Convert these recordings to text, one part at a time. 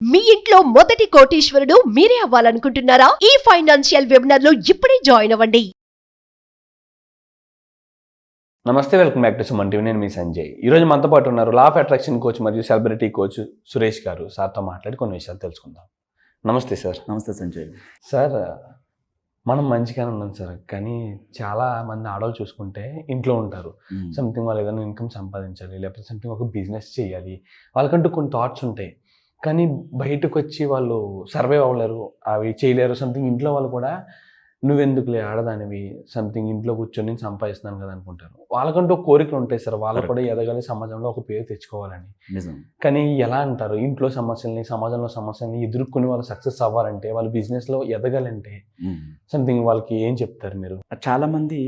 మీ ఇంట్లో మొదటి కోటీశ్వరుడు మీరే అవ్వాలనుకుంటున్నారా? ఈ ఫైనాన్షియల్ వెబినార్ లో ఇప్పుడే జాయిన్ అవ్వండి. నమస్తే, welcome back to Suman TV. నేను మీ సంజయ్. ఈరోజు మనతో పాటు ఉన్నారు లా ఆఫ్ అట్రాక్షన్ కోచ్ మరియు సెలబ్రిటీ కోచ్ సురేష్ గారు. సార్తో మాట్లాడి కొన్ని విషయాలు తెలుసుకుందాం. నమస్తే సార్. నమస్తే సంజయ్. సార్, మనం మంచిగానే ఉన్నాం సార్, కానీ చాలా మంది ఆడవాళ్ళు చూసుకుంటే ఇంట్లో ఉంటారు. సంథింగ్ వాళ్ళు ఏదైనా ఇన్కమ్ సంపాదించాలి, లేకపోతే సంథింగ్ ఒక బిజినెస్ చేయాలి, వాళ్ళకంటూ కొన్ని థాట్స్ ఉంటాయి. కానీ బయటకు వచ్చి వాళ్ళు సర్వైవ్ అవ్వలేరు, అవి చేయలేరు. సంథింగ్ ఇంట్లో వాళ్ళు కూడా నువ్వెందుకులే ఆడదానివి, సంథింగ్ ఇంట్లో కూర్చొని సంపాదిస్తున్నాను కదా అనుకుంటారు. వాళ్ళకంటూ కోరికలు ఉంటాయి సార్, వాళ్ళు కూడా ఎదగాలి, సమాజంలో ఒక పేరు తెచ్చుకోవాలని. కానీ ఎలా అంటారు, ఇంట్లో సమస్యల్ని, సమాజంలో సమస్యల్ని ఎదుర్కొని వాళ్ళు సక్సెస్ అవ్వాలంటే, వాళ్ళు బిజినెస్లో ఎదగాలంటే సంథింగ్ వాళ్ళకి ఏం చెప్తారు మీరు? చాలా మంది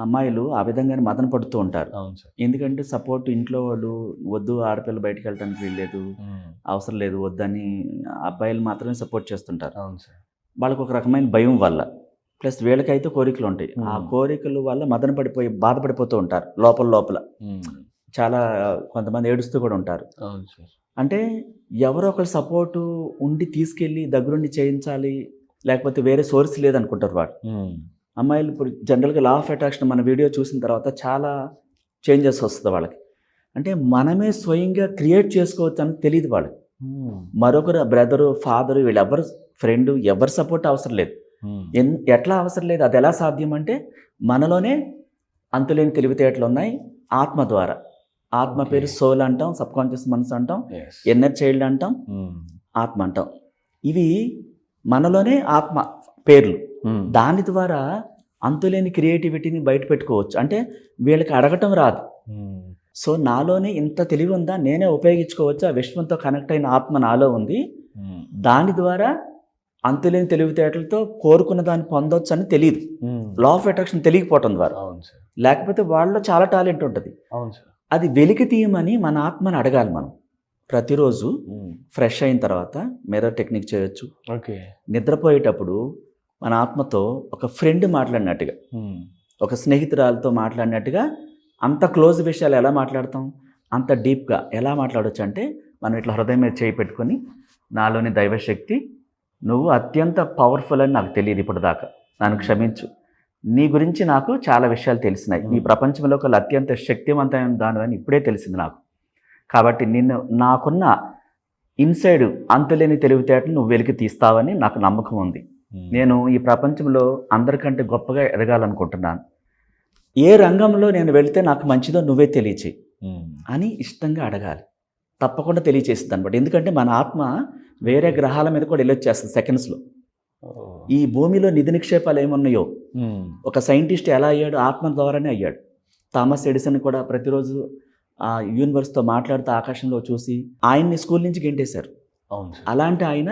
అమ్మాయిలు ఆ విధంగానే మదన పడుతూ ఉంటారు. అవును సార్. ఎందుకంటే సపోర్ట్ ఇంట్లో వాళ్ళు వద్దు, ఆడపిల్ల బయటకు వెళ్ళడానికి వీల్లేదు, అవసరం లేదు వద్దని అబ్బాయిలు మాత్రమే సపోర్ట్ చేస్తుంటారు. అవును సార్. వాళ్ళకు ఒక రకమైన భయం వల్ల, ప్లస్ వీళ్ళకైతే కోరికలు ఉంటాయి. ఆ కోరికల వల్ల మదన పడిపోయి బాధపడిపోతూ ఉంటారు లోపల. చాలా కొంతమంది ఏడుస్తూ కూడా ఉంటారు. అవును సార్. అంటే ఎవరో ఒకరు సపోర్టు ఉండి తీసుకెళ్ళి దగ్గరుండి చేయించాలి, లేకపోతే వేరే సోర్స్ లేదనుకుంటారు వాళ్ళు. అమ్మాయిలు ఇప్పుడు జనరల్గా లా ఆఫ్ అట్రాక్షన్ మన వీడియో చూసిన తర్వాత చాలా చేంజెస్ వస్తుంది వాళ్ళకి. అంటే మనమే స్వయంగా క్రియేట్ చేసుకోవచ్చు అని తెలియదు వాళ్ళకి. మరొకరు బ్రదరు, ఫాదరు, వీళ్ళెవరు ఫ్రెండ్, ఎవరి సపోర్ట్ అవసరం లేదు. ఎట్లా అవసరం లేదు, అది ఎలా సాధ్యం అంటే మనలోనే అంతులేని తెలివితేటలు ఉన్నాయి. ఆత్మ ద్వారా, ఆత్మ పేరు సోల్ అంటాం, సబ్ కాన్షియస్ మనసు అంటాం, ఇన్నర్ చైల్డ్ అంటాం, ఆత్మ అంటాం. ఇవి మనలోనే ఆత్మ పేర్లు. దాని ద్వారా అంతులేని క్రియేటివిటీని బయట పెట్టుకోవచ్చు. అంటే వీళ్ళకి అడగటం రాదు. సో నాలోనే ఇంత తెలివి ఉందా, నేనే ఉపయోగించుకోవచ్చు, ఆ విశ్వంతో కనెక్ట్ అయిన ఆత్మ నాలో ఉంది, దాని ద్వారా అంతులేని తెలివితేటలతో కోరుకున్న దాన్ని పొందవచ్చు అని తెలియదు. లా ఆఫ్ అట్రాక్షన్ తెలియకపోవటం ద్వారా. లేకపోతే వాళ్ళలో చాలా టాలెంట్ ఉంటుంది. అది వెలికి తీయమని మన ఆత్మని అడగాలి మనం. ప్రతిరోజు ఫ్రెష్ అయిన తర్వాత మిర్రర్ టెక్నిక్ చేయొచ్చు. నిద్రపోయేటప్పుడు మన ఆత్మతో ఒక ఫ్రెండ్ మాట్లాడినట్టుగా, ఒక స్నేహితురాలతో మాట్లాడినట్టుగా, అంత క్లోజ్ విషయాలు ఎలా మాట్లాడతాం, అంత డీప్గా ఎలా మాట్లాడవచ్చు అంటే, మనం ఇట్లా హృదయం మీద చేయి పెట్టుకొని, నాలోని దైవశక్తి, నువ్వు అత్యంత పవర్ఫుల్ అని నాకు తెలియదు ఇప్పుడు దాకా, నన్ను క్షమించు, నీ గురించి నాకు చాలా విషయాలు తెలిసినాయి, నీ ప్రపంచంలో ఒక అత్యంత శక్తివంతమైన దానివని ఇప్పుడే తెలిసింది నాకు. కాబట్టి నిన్ను, నాకున్న ఇన్సైడ్ అంతులేని తెలివితేటలు నువ్వు వెలికి తీస్తావని నాకు నమ్మకం ఉంది. నేను ఈ ప్రపంచంలో అందరికంటే గొప్పగా ఎదగాలనుకుంటున్నాను. ఏ రంగంలో నేను వెళితే నాకు మంచిదో నువ్వే తెలియచేయి అని ఇష్టంగా అడగాలి. తప్పకుండా తెలియచేస్తుంది అనమాట. ఎందుకంటే మన ఆత్మ వేరే గ్రహాల మీద కూడా వెళ్ళొచ్చేస్తుంది సెకండ్స్లో. ఈ భూమిలో నిధి నిక్షేపాలు ఏమున్నాయో, ఒక సైంటిస్ట్ ఎలా అయ్యాడు, ఆత్మ ద్వారానే అయ్యాడు. థామస్ ఎడిసన్ కూడా ప్రతిరోజు ఆ యూనివర్స్తో మాట్లాడుతూ ఆకాశంలో చూసి ఆయన్ని స్కూల్ నుంచి గెంటేశారు. అలాంటి ఆయన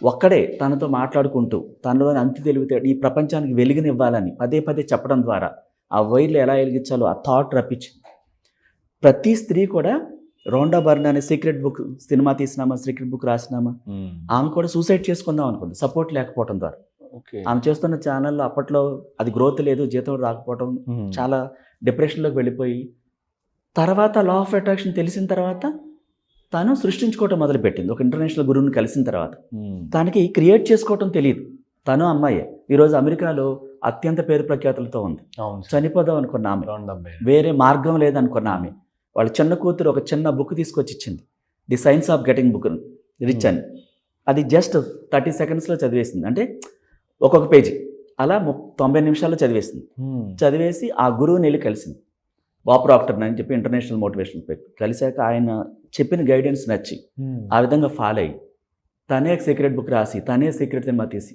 ఒక్కడే తనతో మాట్లాడుకుంటూ తనలోని అంతి తెలివితేటలు ఈ ప్రపంచానికి వెలుగునివ్వాలని పదే పదే చెప్పడం ద్వారా ఆ వైర్లు ఎలా వెలిగించాలో ఆ థాట్ రప్పించింది. ప్రతి స్త్రీ కూడా, రోండా బర్న్ అనే సీక్రెట్ బుక్ సినిమా తీసినామా, సీక్రెట్ బుక్ రాసినామా, ఆమె కూడా సూసైడ్ చేసుకుందాం అనుకుంది సపోర్ట్ లేకపోవడం ద్వారా. ఆమె చేస్తున్న ఛానల్లో అప్పట్లో అది గ్రోత్ లేదు, జీతం రాకపోవడం, చాలా డిప్రెషన్లోకి వెళ్ళిపోయి, తర్వాత లా ఆఫ్ అట్రాక్షన్ తెలిసిన తర్వాత తను సృష్టించుకోవటం మొదలుపెట్టింది. ఒక ఇంటర్నేషనల్ గురువుని కలిసిన తర్వాత తనకి క్రియేట్ చేసుకోవటం తెలియదు. తను అమ్మాయే ఈరోజు అమెరికాలో అత్యంత పేరు ప్రఖ్యాతులతో ఉంది. చనిపోదాం అనుకున్న ఆమె, వేరే మార్గం లేదనుకున్న ఆమె, వాళ్ళ చిన్న కూతురు ఒక చిన్న బుక్ తీసుకొచ్చి ఇచ్చింది, the science of getting book rich అని. అది జస్ట్ 30 సెకండ్స్లో చదివేసింది. అంటే ఒక్కొక్క పేజీ అలా 90 నిమిషాల్లో చదివేసింది. చదివేసి ఆ గురువుని వెళ్ళి కలిసింది. బాబ్ ప్రాక్టర్ అని చెప్పి ఇంటర్నేషనల్ మోటివేషనల్ పెట్టి కలిశాక ఆయన చెప్పిన గైడెన్స్ నచ్చి ఆ విధంగా ఫాలో అయ్యి తనే సీక్రెట్ బుక్ రాసి, తనే సీక్రెట్ సినిమా తీసి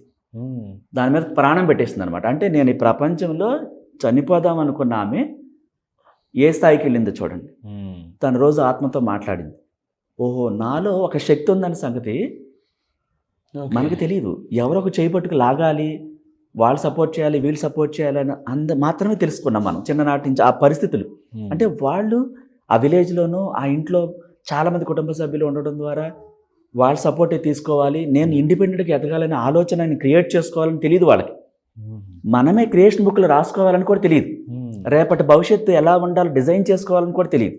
దాని మీద ప్రాణం పెట్టేసింది అనమాట. అంటే నేను ఈ ప్రపంచంలో చనిపోదాం అనుకున్న ఆమె ఏ స్థాయికి వెళ్ళిందో చూడండి. తన రోజు ఆత్మతో మాట్లాడింది. ఓహో, నాలో ఒక శక్తి ఉందనే సంగతి మనకు తెలియదు. ఎవరో ఒక చేయి పట్టుకు లాగాలి, వాళ్ళు సపోర్ట్ చేయాలి, వీళ్ళు సపోర్ట్ చేయాలని మాత్రమే తెలుసుకున్నాం మనం చిన్ననాటి నుంచి. ఆ పరిస్థితులు అంటే వాళ్ళు ఆ విలేజ్లోనూ ఆ ఇంట్లో చాలామంది కుటుంబ సభ్యులు ఉండడం ద్వారా వాళ్ళ సపోర్టే తీసుకోవాలి, నేను ఇండిపెండెంట్గా ఎదగాలని ఆలోచన క్రియేట్ చేసుకోవాలని తెలియదు వాళ్ళకి. మనమే క్రియేషన్ బుక్లు రాసుకోవాలని కూడా తెలియదు. రేపటి భవిష్యత్తు ఎలా ఉండాలో డిజైన్ చేసుకోవాలని కూడా తెలియదు.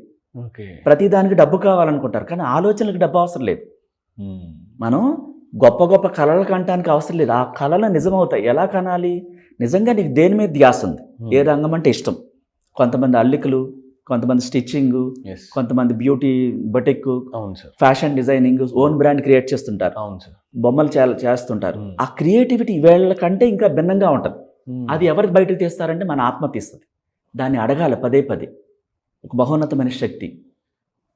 ప్రతిదానికి డబ్బు కావాలనుకుంటారు, కానీ ఆలోచనలకు డబ్బు అవసరం లేదు. మనం గొప్ప గొప్ప కళలు కనటానికి అవసరం లేదు. ఆ కళలు నిజమవుతాయి. ఎలా కనాలి? నిజంగా నీకు దేని మీద ధ్యాస ఉంది, ఏ రంగం అంటే ఇష్టం. కొంతమంది అల్లికలు, కొంతమంది స్టిచ్చింగ్, కొంతమంది బ్యూటీ బొటిక్, అవును sir, fashion designing, own brand create చేస్తుంటారు, అవును సార్, బొమ్మలు చేస్తుంటారు. ఆ క్రియేటివిటీ వీళ్ళకంటే ఇంకా భిన్నంగా ఉంటుంది. అది ఎవరికి బయటకు తీస్తారంటే మన ఆత్మ తీస్తుంది. దాన్ని అడగాలి పదే పదే. ఒక మహోన్నతమైన శక్తి,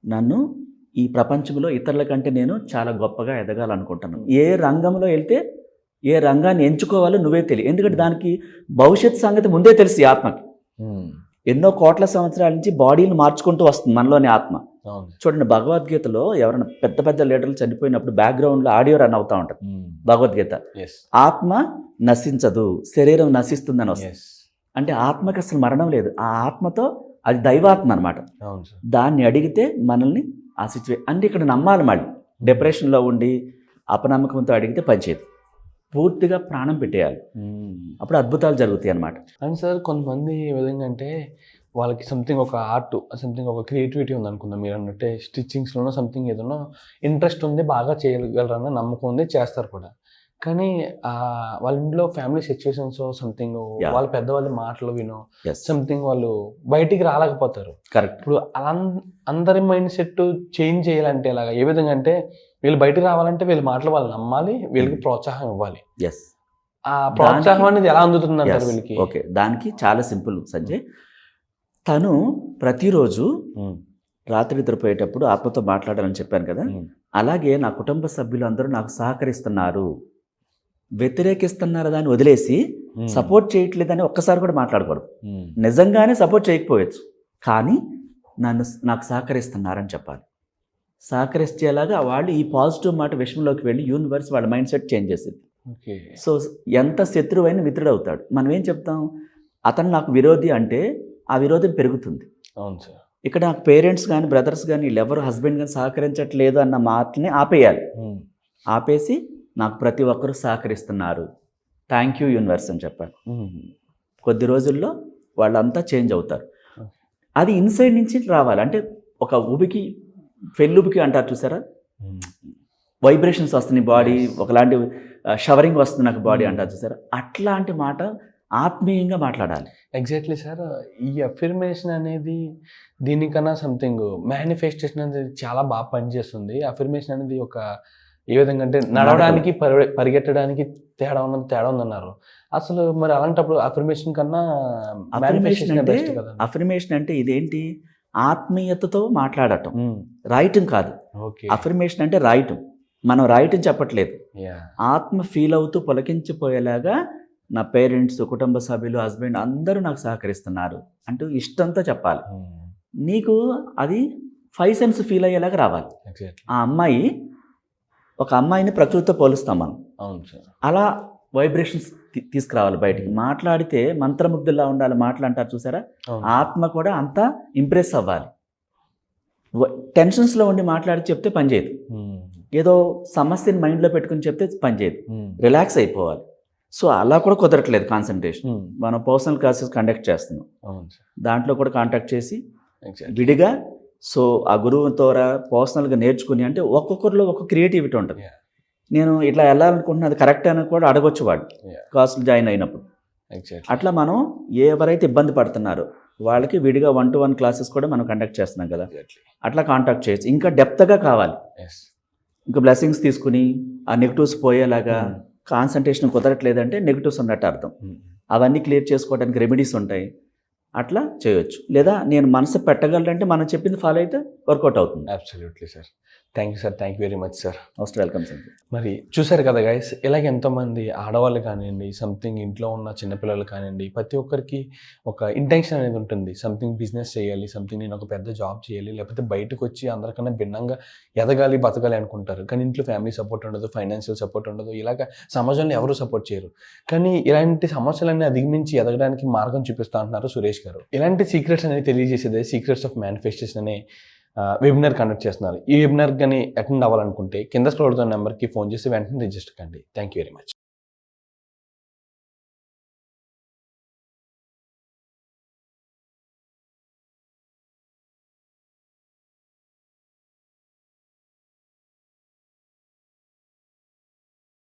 నన్ను ఈ ప్రపంచంలో ఇతరుల కంటే నేను చాలా గొప్పగా ఎదగాలనుకుంటున్నాను. ఏ రంగంలో వెళ్తే ఏ రంగాన్ని ఎంచుకోవాలో నువ్వే తెలియ. ఎందుకంటే దానికి భవిష్యత్ సంగతి ముందే తెలుసు ఈ ఆత్మకి. ఎన్నో కోట్ల సంవత్సరాల నుంచి బాడీని మార్చుకుంటూ వస్తుంది మనలోని ఆత్మ. చూడండి, భగవద్గీతలో ఎవరైనా పెద్ద పెద్ద లీడర్లు చనిపోయినప్పుడు బ్యాక్గ్రౌండ్లో ఆడియో రన్ అవుతూ ఉంటుంది. భగవద్గీత, ఆత్మ నశించదు, శరీరం నశిస్తుందని వస్తుంది. అంటే ఆత్మకి అసలు మరణం లేదు. ఆ ఆత్మతో, అది దైవాత్మ అనమాట. దాన్ని అడిగితే మనల్ని ఆ సిచ్యువేషన్ అంటే ఇక్కడ నమ్మాలి. మళ్ళీ డిప్రెషన్లో ఉండి అపనమ్మకంతో అడిగితే పనిచేయదు. పూర్తిగా ప్రాణం పెట్టేయాలి, అప్పుడు అద్భుతాలు జరుగుతాయి అన్నమాట. అండ్ సార్, కొంతమంది ఏ విధంగా అంటే వాళ్ళకి సంథింగ్ ఒక ఆర్ట్, సంథింగ్ ఒక క్రియేటివిటీ ఉంది అనుకుందాం. మీరు అన్నట్టే స్టిచ్చింగ్స్లోనో సంథింగ్ ఏదైనా ఇంట్రెస్ట్ ఉంది, బాగా చేయగలరన్న నమ్మకం ఉంది, చేస్తారు కూడా. కానీ వాళ్ళ ఇంట్లో ఫ్యామిలీ సిచ్యువేషన్స్ సంథింగ్, వాళ్ళ పెద్దవాళ్ళ మాటలు వినో సంథింగ్ వాళ్ళు బయటికి రాలేకపోతారు. కరెక్ట్. ఇప్పుడు అలా అందరి మైండ్ సెట్ చేంజ్ చేయాలంటే ఎలాగా? ఏ విధంగా అంటే వీళ్ళు బయటికి రావాలంటే వీళ్ళ మాటలు వాళ్ళు నమ్మాలి, వీళ్ళకి ప్రోత్సాహం ఇవ్వాలి. ఆ ప్రోత్సాహం అనేది ఎలా అందుతుంది అంటారు వీళ్ళకి? ఓకే, దానికి చాలా సింపుల్ సంజయ్. తను ప్రతిరోజు రాత్రి నిద్రపోయేటప్పుడు ఆత్మతో మాట్లాడాలని చెప్పాను కదా, అలాగే నా కుటుంబ సభ్యులు అందరూ నాకు సహకరిస్తున్నారు, వ్యతిరేకిస్తున్నారు దాన్ని వదిలేసి సపోర్ట్ చేయట్లేదని ఒక్కసారి కూడా మాట్లాడకూడదు. నిజంగానే సపోర్ట్ చేయకపోవచ్చు, కానీ నాకు సహకరిస్తున్నారని చెప్పాలి. సహకరించేలాగా వాళ్ళు ఈ పాజిటివ్ మాట విషయంలోకి వెళ్ళి యూనివర్స్ వాళ్ళ మైండ్ సెట్ చేంజ్ చేసింది. సో ఎంత శత్రువైన మిత్రుడు అవుతాడు. మనం ఏం చెప్తాం, అతను నాకు విరోధి అంటే ఆ విరోధం పెరుగుతుంది. అవును సార్. ఇక్కడ నాకు పేరెంట్స్ కానీ బ్రదర్స్ కానీ వీళ్ళెవరు హస్బెండ్ కానీ సహకరించట్లేదు అన్న మాటని ఆపేయాలి. ఆపేసి నాకు ప్రతి ఒక్కరూ సహకరిస్తున్నారు, థ్యాంక్ యూ యూనివర్స్ అని చెప్పాలి. కొద్ది రోజుల్లో వాళ్ళంతా చేంజ్ అవుతారు. అది ఇన్సైడ్ నుంచి రావాలి. అంటే ఒక ఉబికి పెళ్ళుబికి అంటారు చూసారా, వైబ్రేషన్స్ వస్తున్నాయి బాడీ, ఒకలాంటి షవరింగ్ వస్తుంది నాకు బాడీ అంటారు చూసారా, అట్లాంటి మాట ఆత్మీయంగా మాట్లాడాలి. Exactly sir. ఈ అఫర్మేషన్ అనేది దీనికన్నా సంథింగ్ మేనిఫెస్టేషన్ అనేది చాలా బాగా పనిచేస్తుంది. అఫర్మేషన్ అనేది ఒక ఏ విధంగా అంటే నడవడానికి పరిగెట్టడానికి తేడా ఉందన్నారు. అసలు మరి అలాంటప్పుడు అఫర్మేషన్ కన్నా అఫర్మేషన్ అంటే ఇదేంటి, ఆత్మీయతతో మాట్లాడటం, రాయటం కాదు. అఫర్మేషన్ అంటే రాయటం. మనం రాయటం చెప్పట్లేదు, ఆత్మ ఫీల్ అవుతూ పొలకించిపోయేలాగా నా పేరెంట్స్, కుటుంబ సభ్యులు, హస్బెండ్ అందరూ నాకు సహకరిస్తున్నారు అంటూ ఇష్టంతో చెప్పాలి. నీకు అది 5 సెన్స్ ఫీల్ అయ్యేలాగా రావాలి. ఆ అమ్మాయి, ఒక అమ్మాయిని ప్రకృతితో పోలుస్తాం మనం, అలా వైబ్రేషన్స్ తీసుకురావాలి బయటికి. మాట్లాడితే మంత్రముగ్ధుల్లా ఉండాలి మాటలు అంటారు చూసారా, ఆత్మ కూడా అంతా ఇంప్రెస్ అవ్వాలి. టెన్షన్స్లో ఉండి మాట్లాడి చెప్తే పనిచేయదు, ఏదో సమస్యని మైండ్లో పెట్టుకుని చెప్తే పనిచేయదు, రిలాక్స్ అయిపోవాలి. సో అలా కూడా కుదరట్లేదు కాన్సన్ట్రేషన్. మనం పర్సనల్ క్లాసెస్ కండక్ట్ చేస్తున్నాం, దాంట్లో కూడా కాంటాక్ట్ చేసి విడిగా, సో ఆ గురువు ద్వారా పర్సనల్గా నేర్చుకుని, అంటే ఒక్కొక్కరిలో ఒక్కొక్క క్రియేటివిటీ ఉంటుంది. నేను ఇట్లా వెళ్ళాలనుకుంటున్నా, అది కరెక్ట్ అని కూడా అడగొచ్చు వాడు క్లాసులు జాయిన్ అయినప్పుడు. అట్లా మనం ఎవరైతే ఇబ్బంది పడుతున్నారో వాళ్ళకి విడిగా 1-to-1 క్లాసెస్ కూడా మనం కండక్ట్ చేస్తున్నాం కదా, అట్లా కాంటాక్ట్ చేయొచ్చు. ఇంకా డెప్త్గా కావాలి, ఇంకా బ్లెస్సింగ్స్ తీసుకుని ఆ నెగిటివ్స్ పోయేలాగా. కాన్సన్ట్రేషన్ కుదరట్లేదంటే నెగిటివ్స్ ఉన్నట్టు అర్థం. అవన్నీ క్లియర్ చేసుకోవడానికి రెమెడీస్ ఉంటాయి, అట్లా చేయొచ్చు. లేదా నేను మనసు పెట్టగలంటే మనం చెప్పింది ఫాలో అయితే వర్కౌట్ అవుతుంది. Absolutely sir. Thank you sir, thank you very much sir. Most welcome sir. మరి చూసారు కదా గైస్, ఇలాగ ఎంతోమంది ఆడవాళ్ళు కానివ్వండి, సంథింగ్ ఇంట్లో ఉన్న చిన్నపిల్లలు కానివ్వండి, ప్రతి ఒక్కరికి ఒక ఇంటెన్షన్ అనేది ఉంటుంది. సంథింగ్ బిజినెస్ చేయాలి, సంథింగ్ నేను ఒక పెద్ద జాబ్ చేయాలి, లేకపోతే బయటకు వచ్చి అందరికన్నా భిన్నంగా ఎదగాలి, బతకాలి అనుకుంటారు. కానీ ఇంట్లో ఫ్యామిలీ సపోర్ట్ ఉండదు, ఫైనాన్షియల్ సపోర్ట్ ఉండదు, ఇలాగ సమాజంలో ఎవరు సపోర్ట్ చేయరు. కానీ ఇలాంటి సమస్యలన్నీ అధిగమించి ఎదగడానికి మార్గం చూపిస్తా అంటున్నారు సురేష్ గారు. ఇలాంటి సీక్రెట్స్ అనేది తెలియజేసేదే సీక్రెట్స్ ఆఫ్ మేనిఫెస్టేషన్ అనే వెబినార్ కండక్ట్ చేస్తున్నారు. ఈ వెబినార్ కానీ అటెండ్ అవ్వాలనుకుంటే కింద స్క్రోల్ అవుతున్న నెంబర్కి ఫోన్ చేసి వెంటనే రిజిస్టర్ కండి. Thank you very much.